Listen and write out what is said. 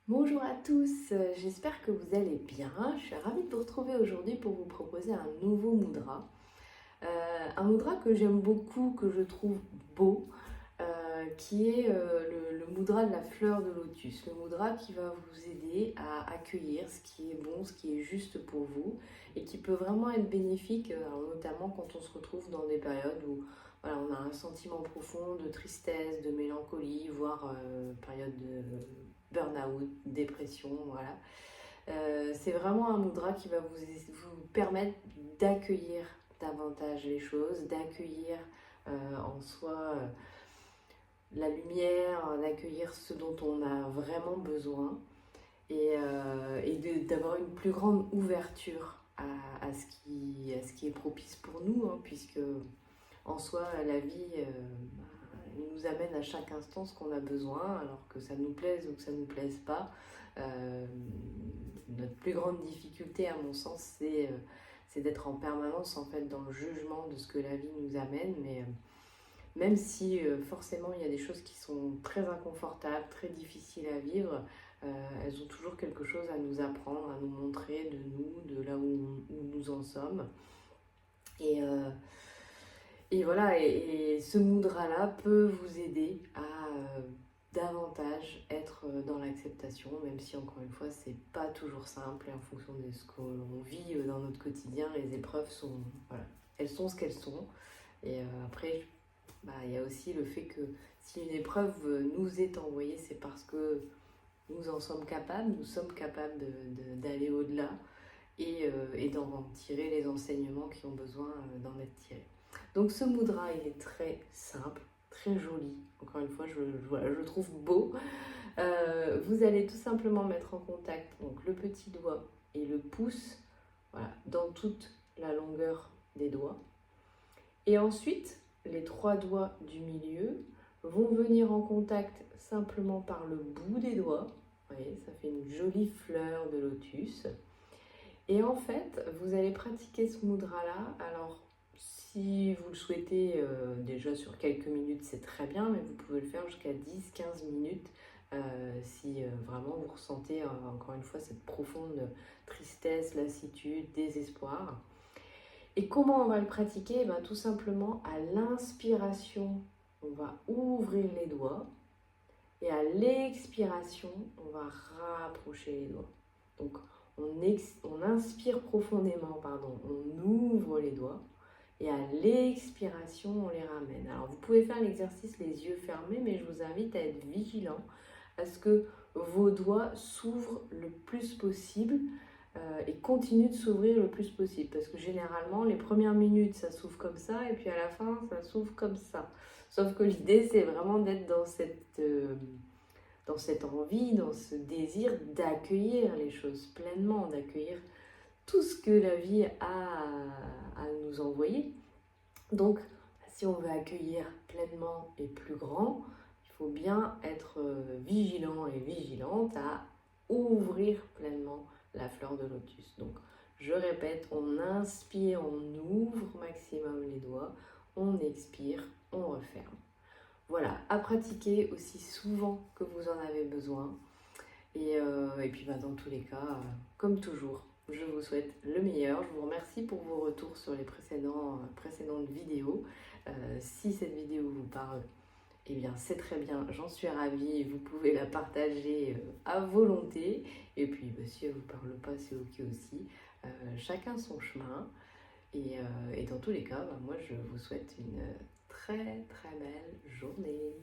Bonjour à tous, j'espère que vous allez bien. Je suis ravie de vous retrouver aujourd'hui pour vous proposer un nouveau mudra. Un mudra que j'aime beaucoup, que je trouve beau, qui est le mudra de la fleur de lotus. Le mudra qui va vous aider à accueillir ce qui est bon, ce qui est juste pour vous et qui peut vraiment être bénéfique, notamment quand on se retrouve dans des périodes où voilà, on a un sentiment profond de tristesse, de mélancolie, voire période de burn-out, dépression, voilà. C'est vraiment un mudra qui va vous permettre d'accueillir davantage les choses, d'accueillir en soi la lumière, d'accueillir ce dont on a vraiment besoin et d'avoir une plus grande ouverture à ce qui est propice pour nous, hein, puisque en soi, la vie nous amène à chaque instant ce qu'on a besoin, alors que ça nous plaise ou que ça ne nous plaise pas. Euh, Notre plus grande difficulté, à mon sens, c'est d'être en permanence en fait dans le jugement de ce que la vie nous amène. Mais même si forcément il y a des choses qui sont très inconfortables, très difficiles à vivre, elles ont toujours quelque chose à nous apprendre, à nous montrer de nous, de là où nous en sommes. Et, euh, et voilà, et ce mudra-là peut vous aider à davantage être dans l'acceptation, même si encore une fois, c'est pas toujours simple et en fonction de ce qu'on vit dans notre quotidien, les épreuves sont, voilà, elles sont ce qu'elles sont. Et après, bah, il y a aussi le fait que si une épreuve nous est envoyée, c'est parce que nous en sommes capables, nous sommes capables d'aller au-delà et d'en tirer les enseignements qui ont besoin d'en être tirés. Donc ce mudra, il est très simple, très joli. Encore une fois, voilà, je le trouve beau. Vous allez tout simplement mettre en contact donc, le petit doigt et le pouce, voilà, dans toute la longueur des doigts. Et ensuite, les trois doigts du milieu vont venir en contact simplement par le bout des doigts. Vous voyez, ça fait une jolie fleur de lotus. Et en fait, vous allez pratiquer ce mudra-là. Alors, si vous le souhaitez déjà sur quelques minutes, c'est très bien, mais vous pouvez le faire jusqu'à 10-15 minutes si vraiment vous ressentez encore une fois cette profonde tristesse, lassitude, désespoir. Et comment on va le pratiquer? Tout simplement à l'inspiration, on va ouvrir les doigts et à l'expiration, on va rapprocher les doigts. Donc on inspire profondément, pardon, on ouvre les doigts et à l'expiration, on les ramène. Alors vous pouvez faire l'exercice les yeux fermés, mais je vous invite à être vigilant à ce que vos doigts s'ouvrent le plus possible et continuent de s'ouvrir le plus possible. Parce que généralement, les premières minutes, ça s'ouvre comme ça, et puis à la fin, ça s'ouvre comme ça. Sauf que l'idée, c'est vraiment d'être dans cette envie, dans ce désir d'accueillir les choses pleinement, d'accueillir tout ce que la vie a à nous envoyer. Donc, si on veut accueillir pleinement et plus grand, il faut bien être vigilant et vigilante à ouvrir pleinement la fleur de lotus. Donc, je répète, on inspire, on ouvre au maximum les doigts, on expire, on referme. Voilà, à pratiquer aussi souvent que vous en avez besoin. Et puis dans tous les cas, comme toujours, je vous souhaite le meilleur. Je vous remercie pour vos retours sur les précédentes vidéos. Si cette vidéo vous parle, eh bien c'est très bien, j'en suis ravie. Vous pouvez la partager à volonté. Et puis si elle ne vous parle pas, c'est ok aussi. Chacun son chemin. Et dans tous les cas, moi je vous souhaite une très très belle journée.